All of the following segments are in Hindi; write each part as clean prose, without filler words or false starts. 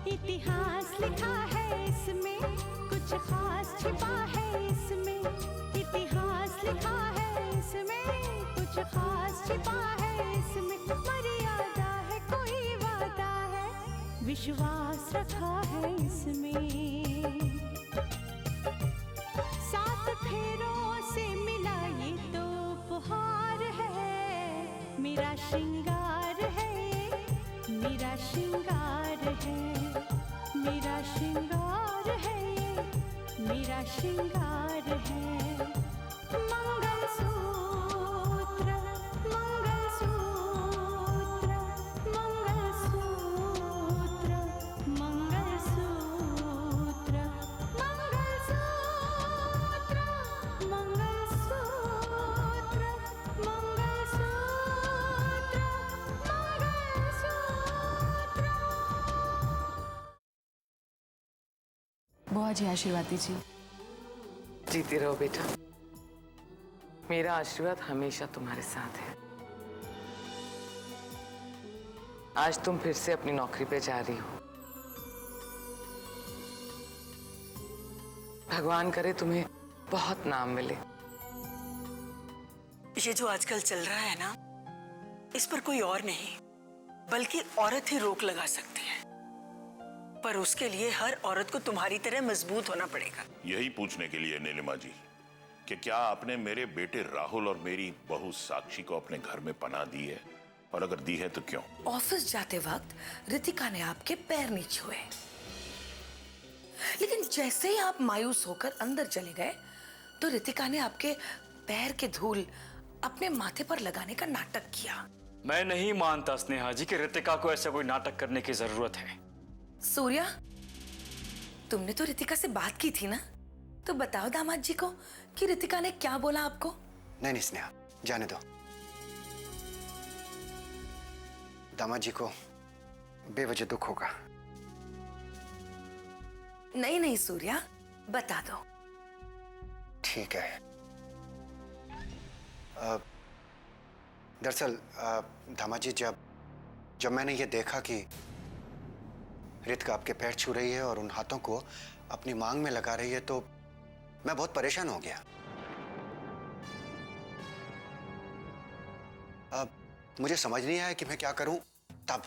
इतिहास लिखा है इसमें, कुछ खास छिपा है इसमें। इतिहास लिखा है इसमें, कुछ खास छिपा है इसमें। मर्यादा है, कोई वादा है, विश्वास रखा है इसमें। सात फेरों से मिला ये तो उपहार है। मेरा श्रृंगार है, मेरा श्रृंगार है, मेरा श्रृंगार है, मेरा श्रृंगार है। मंगलसूत्र, मंगलसूत्र, मंगलसूत्र, मंगलसूत्र, मंगलसूत्र, मंगलसूत्र, मंगलसूत्र। बुआ जी आशीर्वाद दीजिए। जीती रहो बेटा, मेरा आशीर्वाद हमेशा तुम्हारे साथ है। आज तुम फिर से अपनी नौकरी पे जा रही हो। भगवान करे तुम्हें बहुत नाम मिले। ये जो आजकल चल रहा है ना, इस पर कोई और नहीं बल्कि औरत ही रोक लगा सकती है। पर उसके लिए हर औरत को तुम्हारी तरह मजबूत होना पड़ेगा। यही पूछने के लिए नीलिमा जी कि क्या आपने मेरे बेटे राहुल और मेरी बहू साक्षी को अपने घर में पनाह दी है, और अगर दी है तो क्यों? ऑफिस जाते वक्त रितिका ने आपके पैर नहीं छुए, लेकिन जैसे ही आप मायूस होकर अंदर चले गए तो रितिका ने आपके पैर के धूल अपने माथे पर लगाने का नाटक किया। मैं नहीं मानता स्नेहा जी कि रितिका को ऐसा कोई नाटक करने की जरूरत है। सूर्या, तुमने तो रितिका से बात की थी ना, तो बताओ दामाद जी को कि रितिका ने क्या बोला आपको। नहीं नहीं स्नेहा, जाने दो। दामाद जी को बेवजह दुख होगा। नहीं नहीं सूर्या, बता दो। ठीक है। दरअसल दामाद जी, जब मैंने ये देखा कि रितिका आपके पैर छू रही है और उन हाथों को अपनी मांग में लगा रही है, तो मैं बहुत परेशान हो गया। अब मुझे समझ नहीं आया कि मैं क्या करूं। तब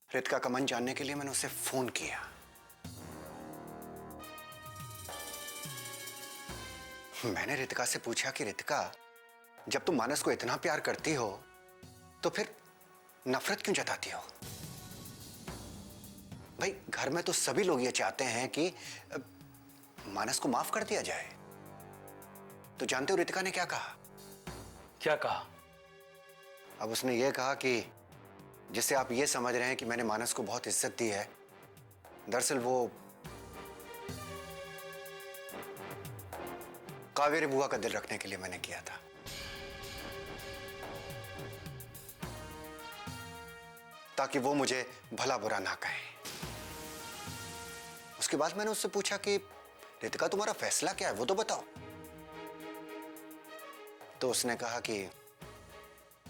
रितिका का मन जानने के लिए मैंने उसे फोन किया। मैंने रितिका से पूछा कि रितिका, जब तुम मानस को इतना प्यार करती हो तो फिर नफरत क्यों जताती हो? भाई, घर में तो सभी लोग ये चाहते हैं कि मानस को माफ कर दिया जाए। तो जानते हो रितिका ने क्या कहा? क्या कहा? अब उसने ये कहा कि जिससे आप ये समझ रहे हैं कि मैंने मानस को बहुत इज्जत दी है, दरअसल वो कावेरी बुआ का दिल रखने के लिए मैंने किया था। ताकि वो मुझे भला बुरा ना कहे। उसके बाद मैंने उससे पूछा कि रितिका, तुम्हारा फैसला क्या है, वो तो बताओ। तो उसने कहा कि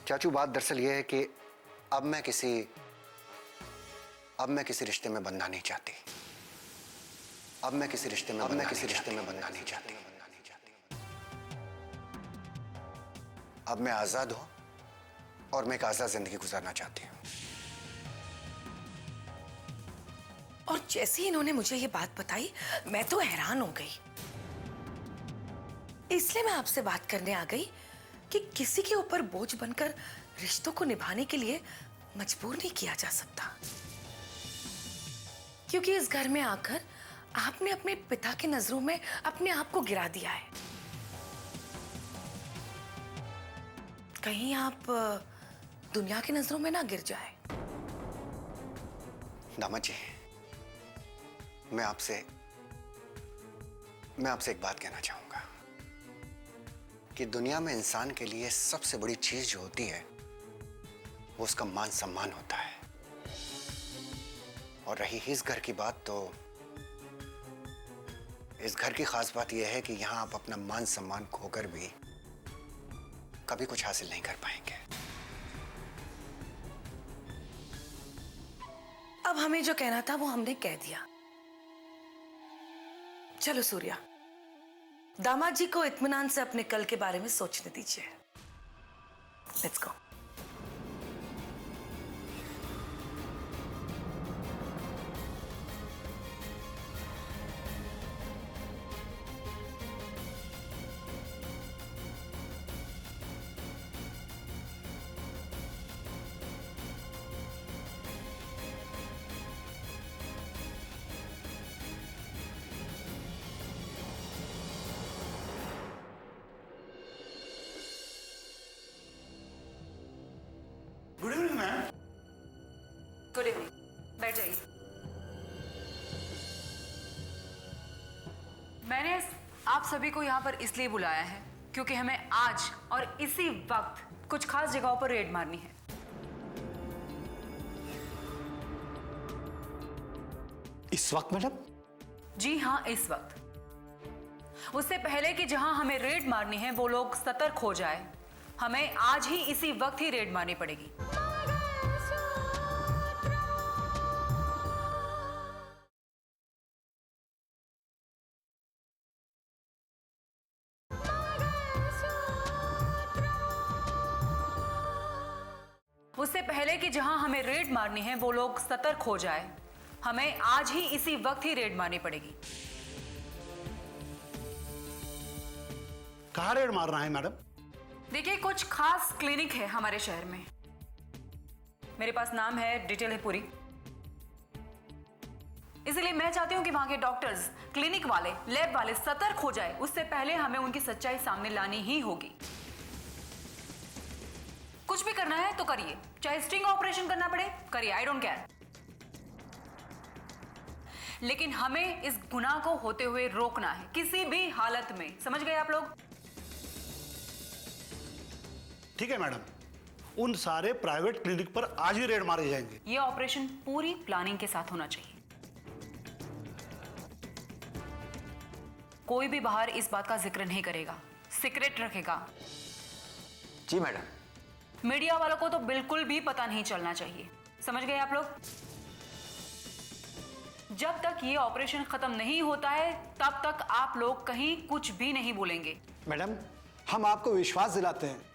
चाचू, बात दरअसल ये है कि अब मैं किसी रिश्ते में बंधना नहीं चाहती। अब मैं किसी रिश्ते में बंधना नहीं चाहती। अब मैं आजाद हूं और मैं एक आजाद जिंदगी गुजारना चाहती हूं। और जैसे ही इन्होंने मुझे ये बात बताई, मैं तो हैरान हो गई। इसलिए मैं आपसे बात करने आ गई कि किसी के ऊपर बोझ बनकर रिश्तों को निभाने के लिए मजबूर नहीं किया जा सकता। क्योंकि इस घर में आकर आपने अपने पिता की नजरों में अपने आप को गिरा दिया है। कहीं आप दुनिया की नजरों में ना गिर जाए। दामाद जी, मैं आपसे एक बात कहना चाहूंगा कि दुनिया में इंसान के लिए सबसे बड़ी चीज जो होती है वो उसका मान सम्मान होता है। और रही इस घर की बात, तो इस घर की खास बात यह है कि यहां आप अपना मान सम्मान खोकर भी कभी कुछ हासिल नहीं कर पाएंगे। अब हमें जो कहना था वो हमने कह दिया। चलो सूर्या, दामाद जी को इत्मीनान से अपने कल के बारे में सोचने दीजिए। Let's go. Good evening ma'am. Good evening, बैठ जाइए। मैंने आप सभी को यहाँ पर इसलिए बुलाया है क्योंकि हमें आज और इसी वक्त कुछ खास जगहों पर रेड मारनी है। इस वक्त मैडम? जी हाँ, इस वक्त। उससे पहले कि जहां हमें रेड मारनी है वो लोग सतर्क हो जाए, हमें आज ही इसी वक्त ही रेड मारनी पड़ेगी। उससे पहले कि जहां हमें रेड मारनी है वो लोग सतर्क हो जाए, हमें आज ही इसी वक्त ही रेड मारनी पड़ेगी। कहाँ रेड मार रहा है मैडम? देखिए, कुछ खास क्लिनिक है हमारे शहर में। मेरे पास नाम है, डिटेल है पूरी। इसलिए मैं चाहती हूं कि वहां के डॉक्टर्स, क्लिनिक वाले, लैब वाले सतर्क हो जाए। उससे पहले हमें उनकी सच्चाई सामने लानी ही होगी। कुछ भी करना है तो करिए, चाहे स्टिंग ऑपरेशन करना पड़े करिए, आई डोंट केयर। लेकिन हमें इस गुनाह को होते हुए रोकना है किसी भी हालत में। समझ गए आप लोग? ठीक है मैडम, उन सारे प्राइवेट क्लिनिक पर आज ही रेड मारे जाएंगे। ये ऑपरेशन पूरी प्लानिंग के साथ होना चाहिए। कोई भी बाहर इस बात का जिक्र नहीं करेगा, सीक्रेट रखेगा। जी मैडम। मीडिया वालों को तो बिल्कुल भी पता नहीं चलना चाहिए। समझ गए आप लोग? जब तक ये ऑपरेशन खत्म नहीं होता है तब तक आप लोग कहीं कुछ भी नहीं बोलेंगे। मैडम, हम आपको विश्वास दिलाते हैं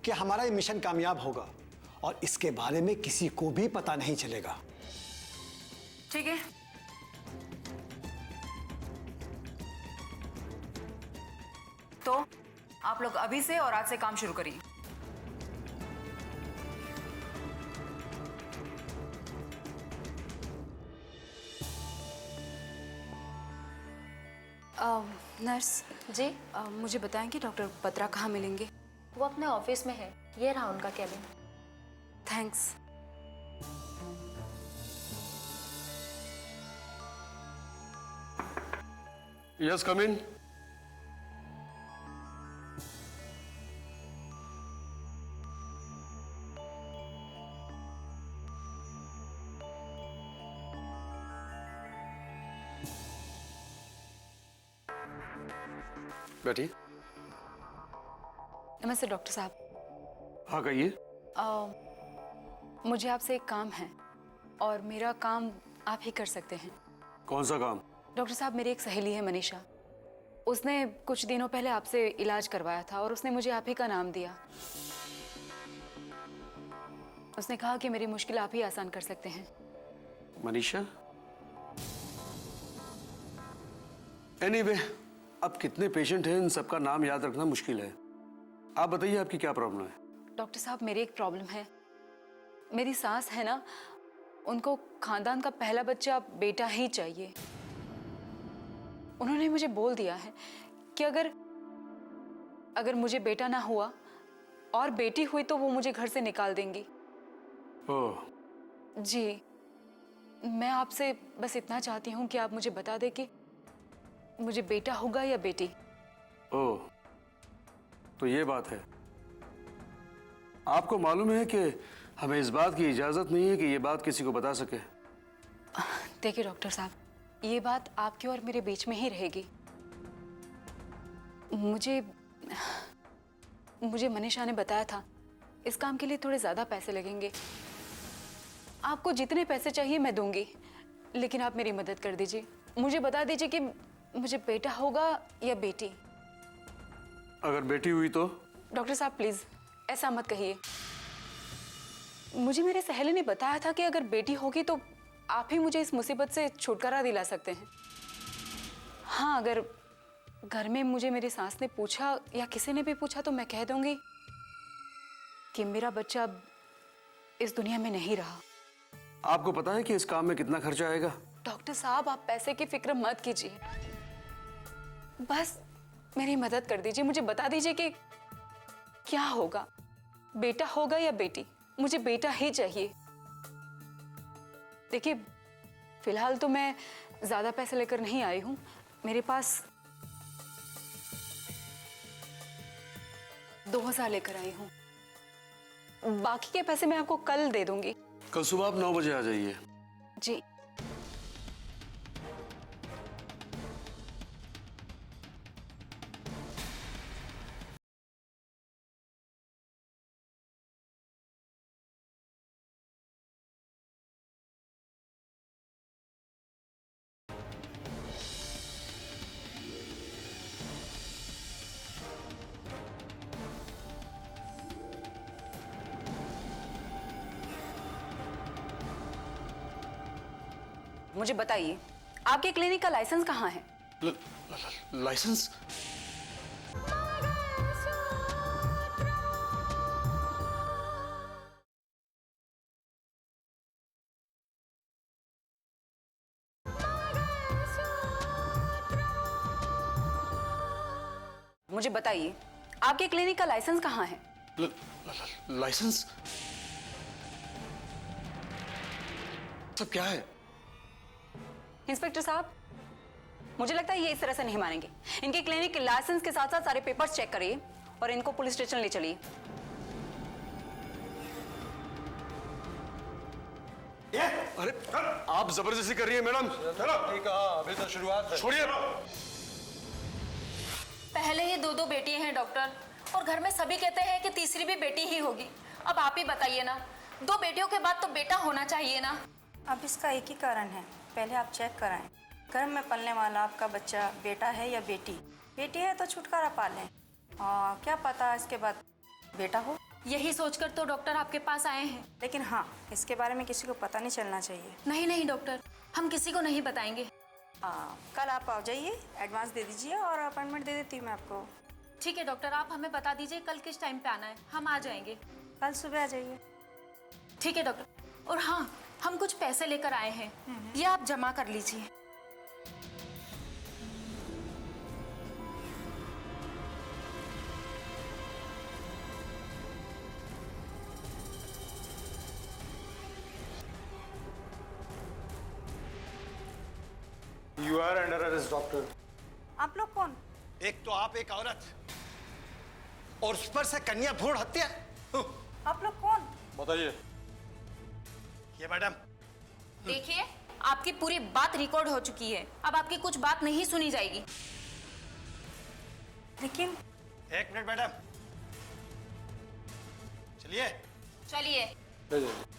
कि हमारा ये मिशन कामयाब होगा और इसके बारे में किसी को भी पता नहीं चलेगा। ठीक है, तो आप लोग अभी से और आज से काम शुरू करिए। नर्स जी, मुझे बताएं कि डॉक्टर बत्रा कहाँ मिलेंगे? वो अपने ऑफिस में है, ये रहा उनका कैबिन। थैंक्स। यस, कम इन। बैठिए। नमस्ते डॉक्टर साहब। हाँ, कहिए। मुझे आपसे एक काम है और मेरा काम आप ही कर सकते हैं। कौन सा काम? डॉक्टर साहब, मेरी एक सहेली है मनीषा। उसने कुछ दिनों पहले आपसे इलाज करवाया था और उसने मुझे आप ही का नाम दिया। उसने कहा कि मेरी मुश्किल आप ही आसान कर सकते हैं। मनीषा? एनीवे, अब कितने पेशेंट हैं इन सबका नाम याद रखना मुश्किल है। आप बताइए आपकी क्या प्रॉब्लम है? डॉक्टर साहब, मेरी एक प्रॉब्लम है। मेरी सास है ना, उनको खानदान का पहला बच्चा बेटा ही चाहिए। उन्होंने मुझे बोल दिया है कि अगर मुझे बेटा ना हुआ और बेटी हुई तो वो मुझे घर से निकाल देंगी। ओह। जी, मैं आपसे बस इतना चाहती हूँ कि आप मुझे बता दें कि मुझे बेटा होगा या बेटी। ओह, तो ये बात है। आपको मालूम है कि हमें इस बात की इजाजत नहीं है कि ये बात किसी को बता सके। देखिए डॉक्टर साहब, ये बात आपकी और मेरे बीच में ही रहेगी। मुझे मनीषा ने बताया था इस काम के लिए थोड़े ज्यादा पैसे लगेंगे। आपको जितने पैसे चाहिए मैं दूंगी, लेकिन आप मेरी मदद कर दीजिए। मुझे बता दीजिए कि मुझे बेटा होगा या बेटी। अगर बेटी हुई तो? डॉक्टर साहब प्लीज ऐसा मत कहिए। मुझे मेरे सहेली ने बताया था कि अगर बेटी होगी तो आप ही मुझे इस मुसीबत से छुटकारा दिला सकते हैं। हाँ, अगर घर में मुझे मेरी सास ने पूछा या किसी ने भी पूछा तो मैं कह दूंगी कि मेरा बच्चा अब इस दुनिया में नहीं रहा। आपको पता है कि इस काम में कितना खर्चा आएगा? डॉक्टर साहब आप पैसे की फिक्र मत कीजिए, बस मेरी मदद कर दीजिए। मुझे बता दीजिए कि क्या होगा, बेटा होगा या बेटी। मुझे बेटा ही चाहिए। देखिए फिलहाल तो मैं ज्यादा पैसे लेकर नहीं आई हूं, मेरे पास 2000 लेकर आई हूं। बाकी के पैसे मैं आपको कल दे दूंगी। कल सुबह आप 9 बजे आ जाइए। जी। मुझे बताइए आपके क्लिनिक का लाइसेंस कहाँ है? लाइसेंस? मुझे बताइए आपके क्लिनिक का लाइसेंस कहाँ है? लाइसेंस? सब क्या है? इंस्पेक्टर साहब मुझे लगता है ये इस तरह से नहीं मानेंगे। इनके क्लिनिक के लाइसेंस के साथ साथ सारे पेपर्स चेक करिए और इनको पुलिस स्टेशन ले चलिए। अरे आप जबरदस्ती कर रही है मैडम। अभी तो शुरुआत है। छोड़िए। पहले ही 2 बेटियां हैं डॉक्टर, और घर में सभी कहते हैं कि तीसरी भी बेटी ही होगी। अब आप ही बताइए ना, 2 बेटियों के बाद तो बेटा होना चाहिए ना। अब इसका एक ही कारण है, पहले आप चेक कराएं घर में पलने वाला आपका बच्चा बेटा है या बेटी। बेटी है तो छुटकारा पा लें, क्या पता इसके बाद बेटा हो। यही सोचकर तो डॉक्टर आपके पास आए हैं। लेकिन हाँ, इसके बारे में किसी को पता नहीं चलना चाहिए। नहीं नहीं डॉक्टर, हम किसी को नहीं बताएंगे। कल आप आ जाइए, एडवांस दे दीजिए और अपॉइंटमेंट दे देती हूँ मैं आपको। ठीक है डॉक्टर, आप हमें बता दीजिए कल किस टाइम पे आना है, हम आ जाएंगे। कल सुबह आ जाइए। ठीक है डॉक्टर। और हाँ, हम कुछ पैसे लेकर आए हैं, ये आप जमा कर लीजिए। You are under arrest, doctor. आप लोग कौन? एक तो आप एक औरत और उस पर से कन्या भ्रूण हत्या। आप लोग कौन? बताइए। ये मैडम देखिए, आपकी पूरी बात रिकॉर्ड हो चुकी है, अब आपकी कुछ बात नहीं सुनी जाएगी। लेकिन एक मिनट मैडम, चलिए चलिए। ले जाइए।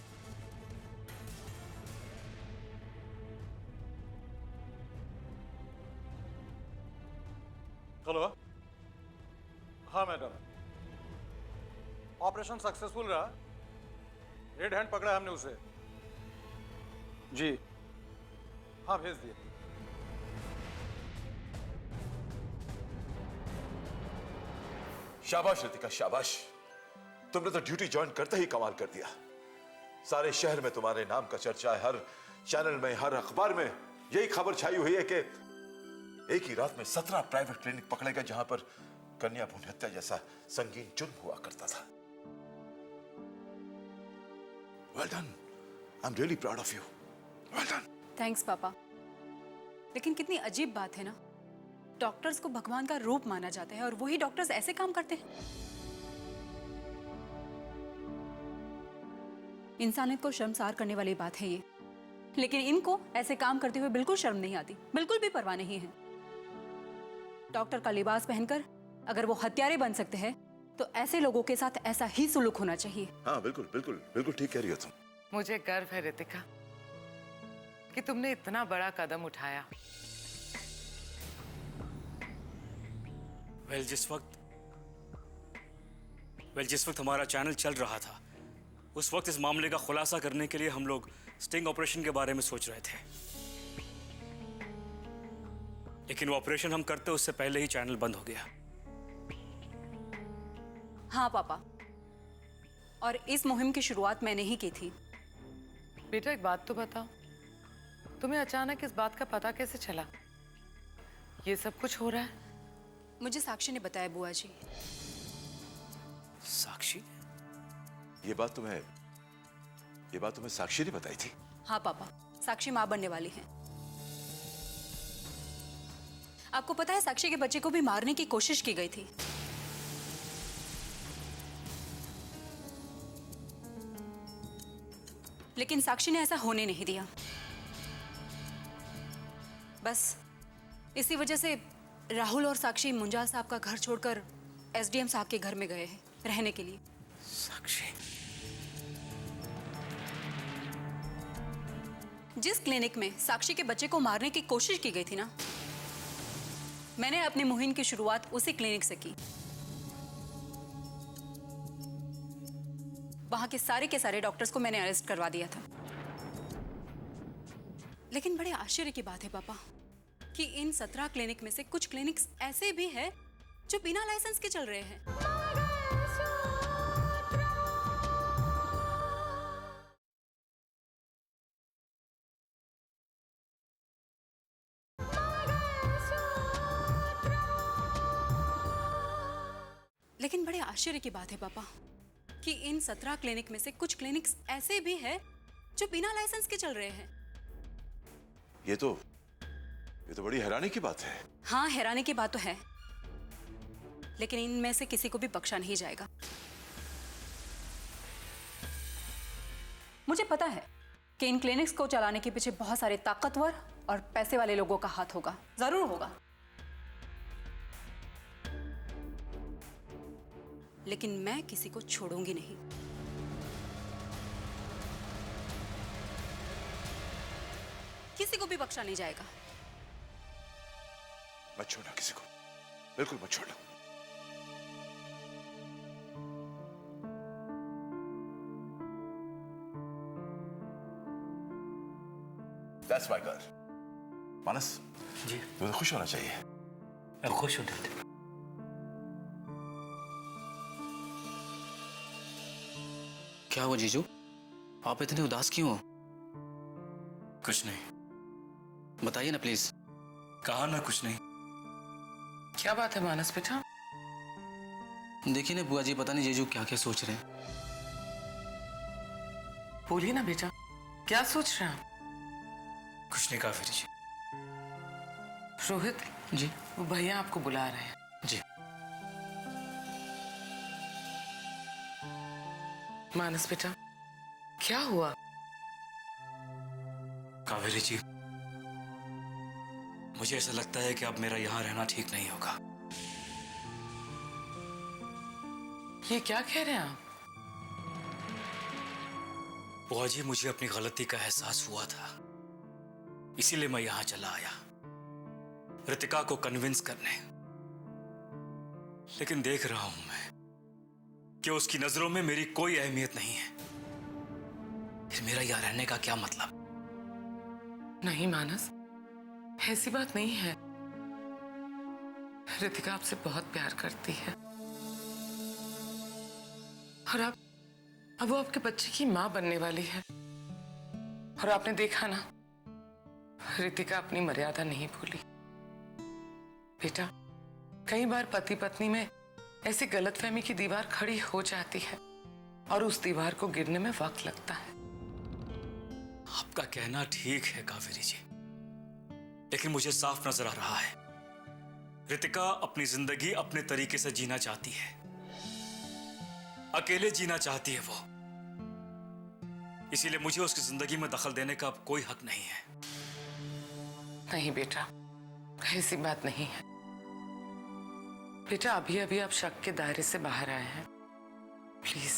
हेलो। हाँ मैडम, ऑपरेशन सक्सेसफुल रहा, रेड हैंड पकड़ा हमने उसे। जी हाँ, भेज दिए। शाबाश रितिका, शाबाश। तुमने तो ड्यूटी ज्वाइन करते ही कमाल कर दिया। सारे शहर में तुम्हारे नाम का चर्चा है, हर चैनल में, हर अखबार में यही खबर छाई हुई है कि एक ही रात में 17 प्राइवेट क्लिनिक पकड़े गए जहां पर कन्या भ्रूण हत्या जैसा संगीन जुर्म हुआ करता था। Well done. I'm really proud of you. Well done. Thanks पापा। लेकिन कितनी अजीब बात है ना, डॉक्टर्स को भगवान का रूप माना जाता है और वही डॉक्टर्स ऐसे काम करते हैं। इंसानियत को शर्मसार करने वाली बात है ये, लेकिन इनको ऐसे काम करते हुए बिल्कुल शर्म नहीं आती, बिल्कुल भी परवाह नहीं है। डॉक्टर का लिबास पहनकर अगर वो हत्यारे बन सकते हैं तो ऐसे लोगों के साथ ऐसा ही सुलूक होना चाहिए। हाँ बिल्कुल बिल्कुल बिल्कुल ठीक कह रही हो तुम। मुझे गर्व है रितिका कि तुमने इतना बड़ा कदम उठाया। जिस वक्त हमारा चैनल चल रहा था, उस वक्त इस मामले का खुलासा करने के लिए हम लोग स्टिंग ऑपरेशन के बारे में सोच रहे थे, लेकिन वो ऑपरेशन हम करते उससे पहले ही चैनल बंद हो गया। हाँ पापा, और इस मुहिम की शुरुआत मैंने ही की थी। बेटा एक बात तो बताओ, तुम्हें अचानक इस बात का पता कैसे चला? ये सब कुछ हो रहा है? मुझे साक्षी ने बताया बुआ जी। साक्षी? ये बात तुम्हें साक्षी ने बताई थी? हाँ पापा, साक्षी माँ बनने वाली है। आपको पता है साक्षी के बच्चे को भी मारने की कोशिश की गई थी। लेकिन साक्षी ने ऐसा होने नहीं दिया। बस इसी वजह से राहुल और साक्षी मुंजाल साहब का घर छोड़कर एसडीएम साहब के घर में गए हैं रहने के लिए। साक्षी? जिस क्लिनिक में साक्षी के बच्चे को मारने की कोशिश की गई थी ना, मैंने अपनी मुहिम की शुरुआत उसी क्लिनिक से की। वहां के सारे डॉक्टर्स को मैंने अरेस्ट करवा दिया था। लेकिन बड़े आश्चर्य की बात है पापा कि इन 17 क्लिनिक में से कुछ क्लिनिक्स ऐसे भी हैं जो बिना लाइसेंस के चल रहे हैं। लेकिन बड़े आश्चर्य की बात है पापा कि इन 17 क्लिनिक में से कुछ क्लिनिक्स ऐसे भी हैं जो बिना लाइसेंस के चल रहे हैं। ये तो बड़ी हैरानी की बात है। हाँ, हैरानी की बात तो है, लेकिन इनमें से किसी को भी बख्शा नहीं जाएगा। मुझे पता है कि इन क्लिनिक्स को चलाने के पीछे बहुत सारे ताकतवर और पैसे वाले लोगों का हाथ होगा, जरूर होगा। लेकिन मैं किसी को छोड़ूंगी नहीं। किसी को भी बख्शा नहीं जाएगा। मत छोड़ना किसी को, बिल्कुल मत छोड़ना। That's my girl. मानस जी, तुम्हें खुश होना चाहिए। मैं खुश हूं डैड। क्या हुआ जीजू, आप इतने उदास क्यों हो? कुछ नहीं। बताइए ना प्लीज। कहा ना कुछ नहीं। क्या बात है मानस बेटा? देखिए ना बुआ जी, पता नहीं जीजू क्या क्या सोच रहे हैं। बोलिए ना बेटा, क्या सोच रहे हैं? कुछ नहीं काफिर जी। रोहित जी, वो भैया आपको बुला रहे हैं। जी। मानस बेटा, क्या हुआ? कावेरी जी, मुझे ऐसा लगता है कि अब मेरा यहां रहना ठीक नहीं होगा। ये क्या कह रहे हैं आप? बुआ जी, मुझे अपनी गलती का एहसास हुआ था, इसीलिए मैं यहां चला आया रितिका को कन्विंस करने। लेकिन देख रहा हूं मैं कि उसकी नजरों में मेरी कोई अहमियत नहीं है। फिर मेरा यहां रहने का क्या मतलब? नहीं मानस, ऐसी बात नहीं है। रितिका आपसे बहुत प्यार करती है और अब वो आपके बच्चे की मां बनने वाली है। और आपने देखा ना, रितिका अपनी मर्यादा नहीं भूली। बेटा, कई बार पति पत्नी में ऐसी गलतफहमी की दीवार खड़ी हो जाती है और उस दीवार को गिरने में वक्त लगता है। आपका कहना ठीक है कावेरी जी, लेकिन मुझे साफ नजर आ रहा है रितिका अपनी जिंदगी अपने तरीके से जीना चाहती है, अकेले जीना चाहती है वो। इसीलिए मुझे उसकी जिंदगी में दखल देने का अब कोई हक नहीं है। नहीं बेटा, ऐसी बात नहीं है। बेटा, अभी अभी आप शक के दायरे से बाहर आए हैं। प्लीज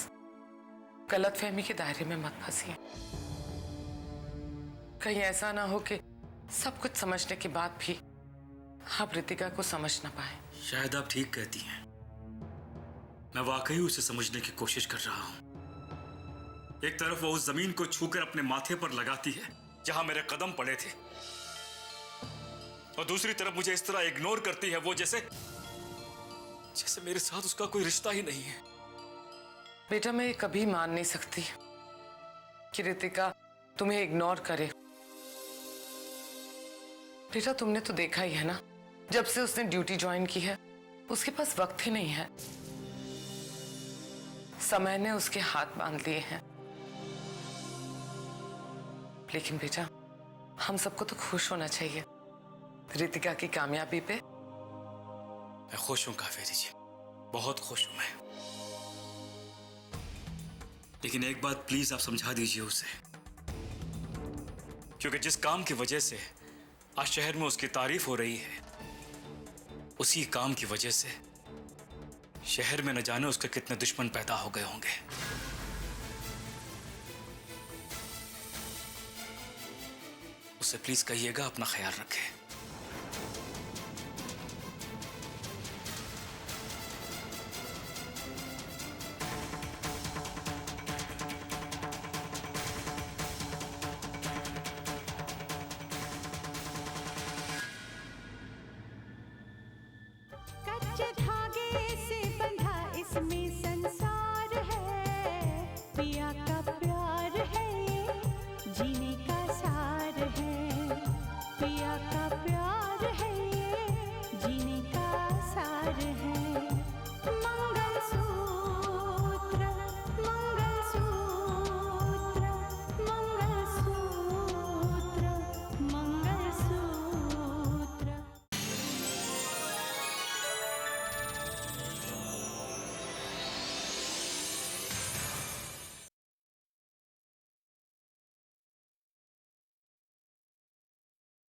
गलतफहमी के दायरे में मत फंसिए। कहीं ऐसा ना हो कि सब कुछ समझने के बाद भी आप रितिका को समझ ना पाए। शायद आप ठीक कहती हैं। मैं वाकई उसे समझने की कोशिश कर रहा हूं। एक तरफ वो उस जमीन को छूकर अपने माथे पर लगाती है जहां मेरे कदम पड़े थे, और दूसरी तरफ मुझे इस तरह इग्नोर करती है वो जैसे मेरे साथ उसका कोई रिश्ता ही नहीं है। बेटा, मैं कभी मान नहीं सकती कि रितिका तुम्हें इग्नोर करे। बेटा, तुमने तो देखा ही है ना, जब से उसने ड्यूटी ज्वाइन की है उसके पास वक्त ही नहीं है। समय ने उसके हाथ बांध लिए हैं। लेकिन बेटा, हम सबको तो खुश होना चाहिए रितिका की कामयाबी पे। मैं खुश हूं कावेरी जी, बहुत खुश हूं मैं। लेकिन एक बात प्लीज आप समझा दीजिए उसे, क्योंकि जिस काम की वजह से आज शहर में उसकी तारीफ हो रही है, उसी काम की वजह से शहर में न जाने उसके कितने दुश्मन पैदा हो गए होंगे। उसे प्लीज कहिएगा अपना ख्याल रखे। कच्चे धागे से बंधा इसमें